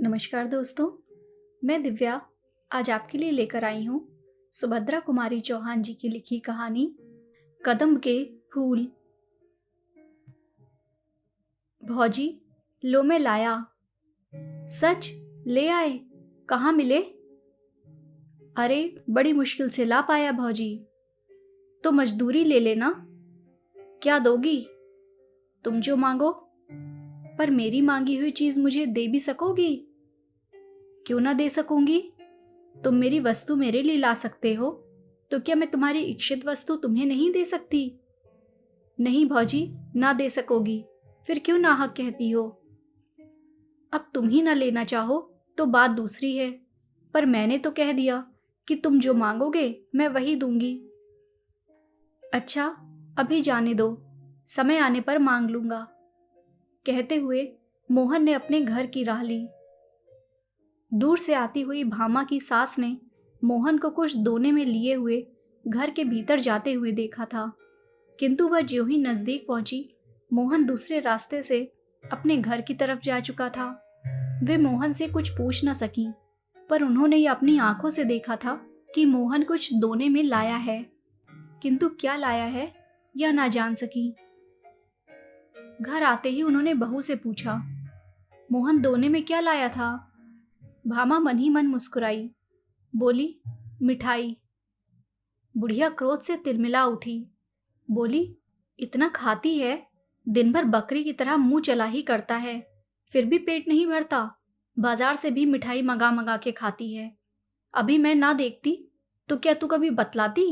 नमस्कार दोस्तों, मैं दिव्या आज आपके लिए लेकर आई हूँ सुभद्रा कुमारी चौहान जी की लिखी कहानी कदम्ब के फूल। भौजी, लो मैं लाया। सच? ले आए? कहाँ मिले? अरे बड़ी मुश्किल से ला पाया भौजी। तो मजदूरी ले लेना। क्या दोगी? तुम जो मांगो। पर मेरी मांगी हुई चीज मुझे दे भी सकोगी? क्यों ना दे सकूंगी? तुम मेरी वस्तु मेरे लिए ला सकते हो, तो क्या मैं तुम्हारी इच्छित वस्तु तुम्हें नहीं दे सकती? नहीं भौजी, ना दे सकोगी। फिर क्यों नाहक कहती हो? अब तुम ही ना लेना चाहो तो बात दूसरी है, पर मैंने तो कह दिया कि तुम जो मांगोगे मैं वही दूंगी। अच्छा, अभी जाने दो, समय आने पर मांग लूंगा। कहते हुए मोहन ने अपने घर की राह ली। दूर से आती हुई भामा की सास ने मोहन को कुछ दोने में लिए हुए घर के भीतर जाते हुए देखा था, किंतु वह ज्यों ही नजदीक पहुंची, मोहन दूसरे रास्ते से अपने घर की तरफ जा चुका था। वे मोहन से कुछ पूछ न सकी, पर उन्होंने ये अपनी आंखों से देखा था कि मोहन कुछ दोने में लाया है, किंतु क्या लाया है यह ना जान सकी। घर आते ही उन्होंने बहू से पूछा, मोहन दोने में क्या लाया था? भामा मन ही मन मुस्कुराई, बोली, मिठाई। बुढ़िया क्रोध से तिलमिला उठी, बोली, इतना खाती है, दिन भर बकरी की तरह मुंह चला ही करता है, फिर भी पेट नहीं भरता। बाजार से भी मिठाई मंगा मंगा के खाती है। अभी मैं ना देखती तो क्या तू कभी बतलाती?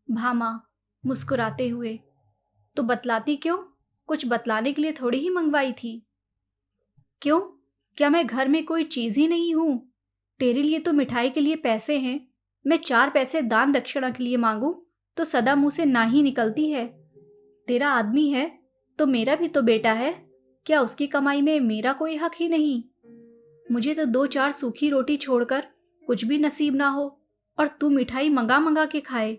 भामा मुस्कुराते हुए, तो बतलाती क्यों? कुछ बतलाने के लिए थोड़ी ही मंगवाई थी। क्यों? क्या मैं घर में कोई चीज ही नहीं हूं? तेरे लिए तो मिठाई के लिए पैसे हैं, मैं 4 पैसे दान दक्षिणा के लिए मांगू तो सदा मुंह से ना ही निकलती है। तेरा आदमी है तो मेरा भी तो बेटा है, क्या उसकी कमाई में मेरा कोई हक ही नहीं? मुझे तो 2-4 सूखी रोटी छोड़कर कुछ भी नसीब ना हो, और तू मिठाई मंगा मंगा के खाए।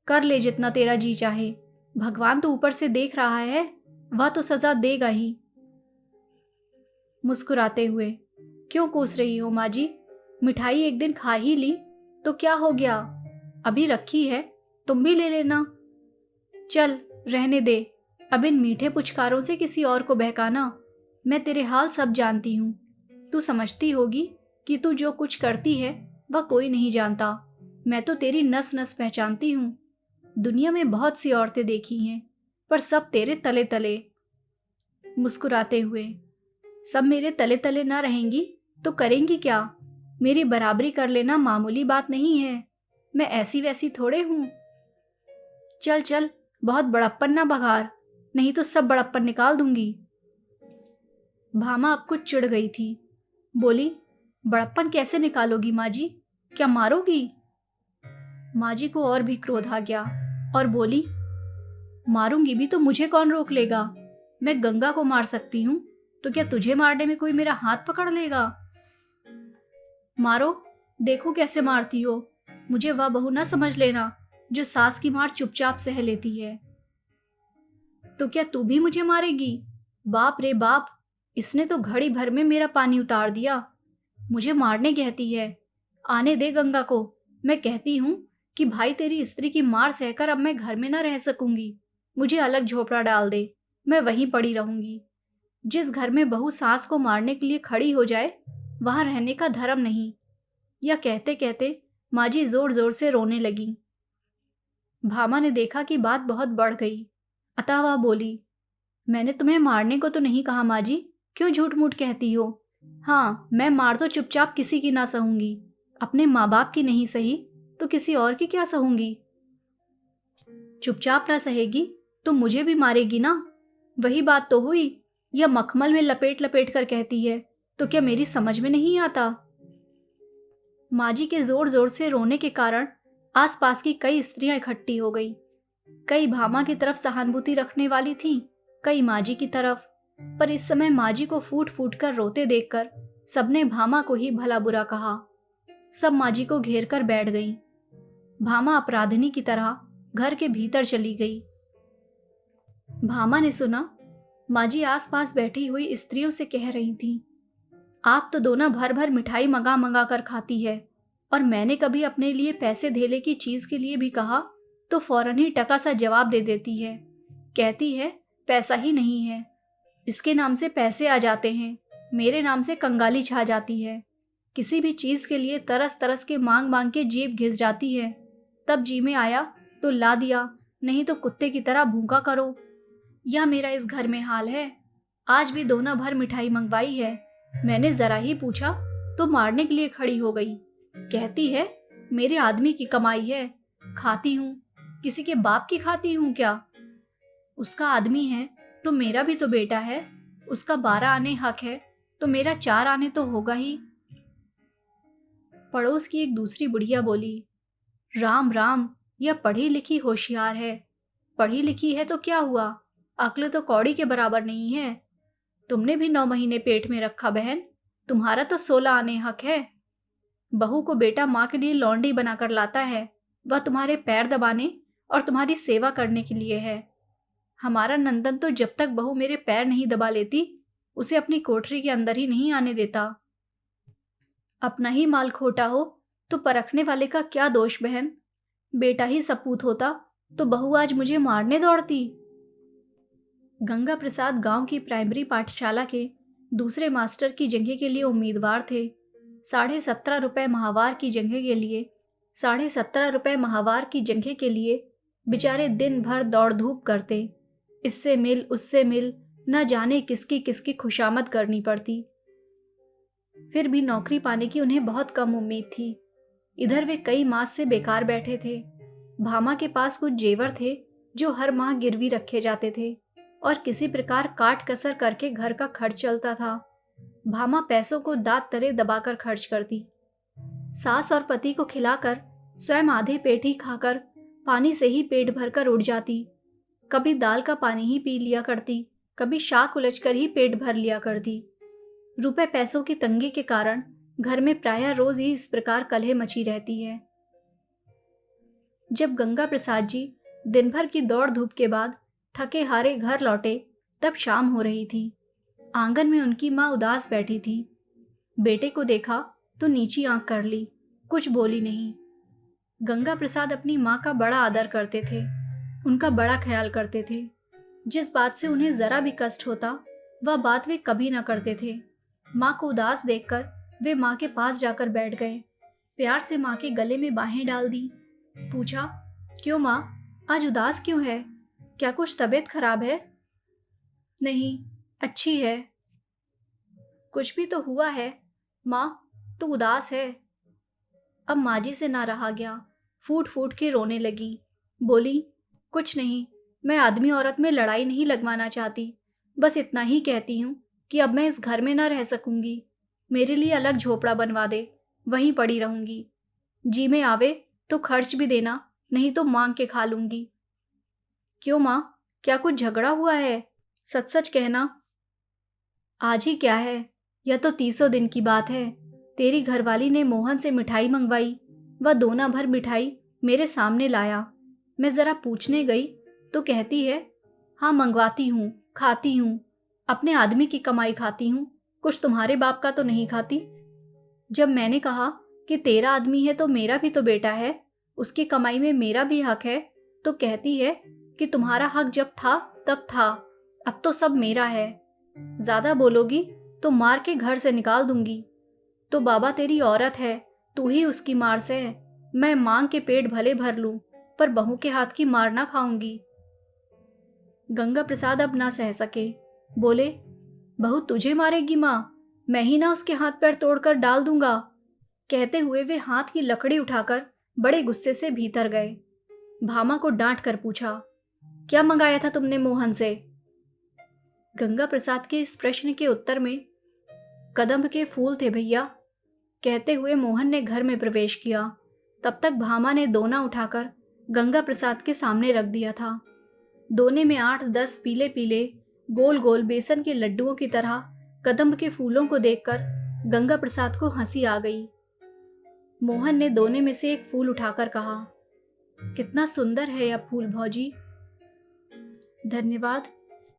कर ले जितना तेरा जी चाहे, भगवान तो ऊपर से देख रहा है, वह तो सजा देगा ही। मुस्कुराते हुए, क्यों कोस रही हो माँ जी? मिठाई एक दिन खा ही ली तो क्या हो गया? अभी रखी है, तुम भी ले लेना। चल रहने दे, अब इन मीठे पुचकारों से किसी और को बहकाना। मैं तेरे हाल सब जानती हूँ। तू समझती होगी कि तू जो कुछ करती है वह कोई नहीं जानता। मैं तो तेरी नस नस पहचानती हूँ। दुनिया में बहुत सी औरतें देखी हैं, पर सब तेरे तले तले। मुस्कुराते हुए, सब मेरे तले तले ना रहेंगी तो करेंगी क्या? मेरी बराबरी कर लेना मामूली बात नहीं है, मैं ऐसी वैसी थोड़े हूं। चल चल, बहुत बड़प्पन ना बघार, नहीं तो सब बड़प्पन निकाल दूंगी। भामा अब कुछ चिढ़ गई थी, बोली, बड़प्पन कैसे निकालोगी माँ जी? क्या मारोगी? माँ जी को और भी क्रोध आ गया और बोली, मारूंगी भी तो मुझे कौन रोक लेगा? मैं गंगा को मार सकती हूँ, तो क्या तुझे मारने में कोई मेरा हाथ पकड़ लेगा? मारो, देखो कैसे मारती हो। मुझे वह बहू ना समझ लेना जो सास की मार चुपचाप सह लेती है। तो क्या तू भी मुझे मारेगी? बाप रे बाप, इसने तो घड़ी भर में मेरा पानी उतार दिया। मुझे मारने कहती है। आने दे गंगा को। मैं कहती हूँ कि भाई तेरी स्त्री की मार सहकर अब मैं घर में ना रह सकूंगी। मुझे अलग झोपड़ा डाल दे, मैं वहीं पड़ी रहूंगी। जिस घर में बहू सास को मारने के लिए खड़ी हो जाए, वहां रहने का धर्म नहीं। यह कहते कहते माँ जी जोर जोर से रोने लगी। भामा ने देखा कि बात बहुत बढ़ गई, अतः वह बोली, मैंने तुम्हें मारने को तो नहीं कहा माँ जी, क्यों झूठ मूठ कहती हो? हाँ, मैं मार तो चुपचाप किसी की ना सहूंगी, अपने माँ बाप की नहीं सही तो किसी और की क्या सहूंगी? चुपचाप ना सहेगी तो मुझे भी मारेगी ना? वही बात तो हुई। यह मखमल में लपेट लपेट कर कहती है, तो क्या मेरी समझ में नहीं आता? माँ जी के जोर जोर से रोने के कारण आसपास की कई स्त्रियां इकट्ठी हो गई। कई भामा की तरफ सहानुभूति रखने वाली थीं, कई माँ जी की तरफ। पर इस समय माँ जी को फूट फूट कर रोते देखकर सबने भामा को ही भला बुरा कहा। सब माँ जी को घेर कर बैठ गईं। भामा अपराधिनी की तरह घर के भीतर चली गई। भामा ने सुना माँ जी आसपास बैठी हुई स्त्रियों से कह रही थीं, आप तो दोना भर भर मिठाई मंगा मंगा कर खाती है, और मैंने कभी अपने लिए पैसे धेले की चीज के लिए भी कहा तो फौरन ही टका सा जवाब दे देती है। कहती है पैसा ही नहीं है, इसके नाम से पैसे आ जाते हैं, मेरे नाम से कंगाली छा जाती है। किसी भी चीज के लिए तरस तरस के मांग मांग के जेब घिस जाती है। तब जी में आया तो ला दिया, नहीं तो कुत्ते की तरह भूखा करो। या मेरा इस घर में हाल है। आज भी दोना भर मिठाई मंगवाई है, मैंने जरा ही पूछा तो मारने के लिए खड़ी हो गई। कहती है मेरे आदमी की कमाई है, खाती हूँ, किसी के बाप की खाती हूँ क्या? उसका आदमी है तो मेरा भी तो बेटा है, उसका 12 आने हक है तो मेरा 4 आने तो होगा ही। पड़ोस की एक दूसरी बुढ़िया बोली, राम राम, यह पढ़ी लिखी होशियार है। पढ़ी लिखी है तो क्या हुआ, अक्ल तो कौड़ी के बराबर नहीं है। तुमने भी 9 महीने पेट में रखा बहन, तुम्हारा तो 16 आने हक है। बहू को बेटा माँ के लिए लौंडी बनाकर लाता है, वह तुम्हारे पैर दबाने और तुम्हारी सेवा करने के लिए है। हमारा नंदन तो जब तक बहू मेरे पैर नहीं दबा लेती, उसे अपनी कोठरी के अंदर ही नहीं आने देता। अपना ही माल खोटा हो तो परखने वाले का क्या दोष बहन? बेटा ही सपूत होता तो बहू आज मुझे मारने दौड़ती। गंगा प्रसाद गांव की प्राइमरी पाठशाला के दूसरे मास्टर की जगह के लिए उम्मीदवार थे। 17.5 रुपए माहवार की जगह के लिए 17.5 रुपए माहवार की जगह के लिए बेचारे दिन भर दौड़ धूप करते। इससे मिल उससे मिल, न जाने किसकी किसकी खुशामद करनी पड़ती। फिर भी नौकरी पाने की उन्हें बहुत कम उम्मीद थी। इधर वे कई मास से बेकार बैठे थे। भामा के पास कुछ जेवर थे जो हर माह गिरवी रखे जाते थे और किसी प्रकार काट कसर करके घर का खर्च चलता था। भामा पैसों को दांत तले दबाकर खर्च करती। सास और पति को खिलाकर स्वयं आधे पेट ही खाकर पानी से ही पेट भरकर उड़ जाती। कभी दाल का पानी ही पी लिया करती, कभी शाक उलझकर ही पेट भर लिया करती। रुपए पैसों की तंगी के कारण घर में प्रायः रोज ही इस प्रकार कलह मची रहती है। जब गंगा प्रसाद जी दिन भर की दौड़ धूप के बाद थके हारे घर लौटे, तब शाम हो रही थी। आंगन में उनकी माँ उदास बैठी थी। बेटे को देखा तो नीची आंख कर ली, कुछ बोली नहीं। गंगा प्रसाद अपनी माँ का बड़ा आदर करते थे, उनका बड़ा ख्याल करते थे। जिस बात से उन्हें जरा भी कष्ट होता वह बात वे कभी न करते थे। माँ को उदास देखकर वे माँ के पास जाकर बैठ गए। प्यार से माँ के गले में बाहें डाल दी। पूछा, क्यों माँ, आज उदास क्यों है? क्या कुछ तबीयत खराब है? नहीं, अच्छी है। कुछ भी तो हुआ है माँ, तू उदास है। अब माँ जी से ना रहा गया, फूट फूट के रोने लगी। बोली, कुछ नहीं, मैं आदमी औरत में लड़ाई नहीं लगवाना चाहती, बस इतना ही कहती हूँ कि अब मैं इस घर में ना रह सकूंगी। मेरे लिए अलग झोपड़ा बनवा दे, वहीं पड़ी रहूंगी। जी में आवे तो खर्च भी देना, नहीं तो मांग के खा लूंगी। क्यों माँ, क्या कुछ झगड़ा हुआ है? सच सच कहना। आज ही क्या है, यह तो 30 दिन की बात है। तेरी घरवाली ने मोहन से मिठाई मंगवाई, वह दोना भर मिठाई मेरे सामने लाया। मैं जरा पूछने गई तो कहती है, हाँ मंगवाती हूँ, खाती हूँ, अपने आदमी की कमाई खाती हूँ, कुछ तुम्हारे बाप का तो नहीं खाती। जब मैंने कहा कि तेरा आदमी है तो मेरा भी तो बेटा है, उसकी कमाई में मेरा भी हक है, तो कहती है कि तुम्हारा हक जब था तब था, अब तो सब मेरा है। ज्यादा बोलोगी तो मार के घर से निकाल दूंगी। तो बाबा तेरी औरत है, तू ही उसकी मार से है। मैं मांग के पेट भले भर लूं, पर बहू के हाथ की मार ना खाऊंगी। गंगा प्रसाद अब ना सह सके, बोले, बहू तुझे मारेगी माँ? मैं ही ना उसके हाथ पैर तोड़कर डाल दूंगा। कहते हुए वे हाथ की लकड़ी उठाकर बड़े गुस्से से भीतर गए। भामा को डांट कर पूछा, क्या मंगाया था तुमने मोहन से? गंगा प्रसाद के इस प्रश्न के उत्तर में कदम्ब के फूल थे भैया, कहते हुए मोहन ने घर में प्रवेश किया। तब तक भामा ने दोना उठाकर गंगा प्रसाद के सामने रख दिया था। दोने में 8-10 पीले पीले गोल गोल बेसन के लड्डुओं की तरह कदम्ब के फूलों को देखकर गंगा प्रसाद को हंसी आ गई। मोहन ने दोने में से एक फूल उठाकर कहा, कितना सुंदर है यह फूल भौजी। धन्यवाद।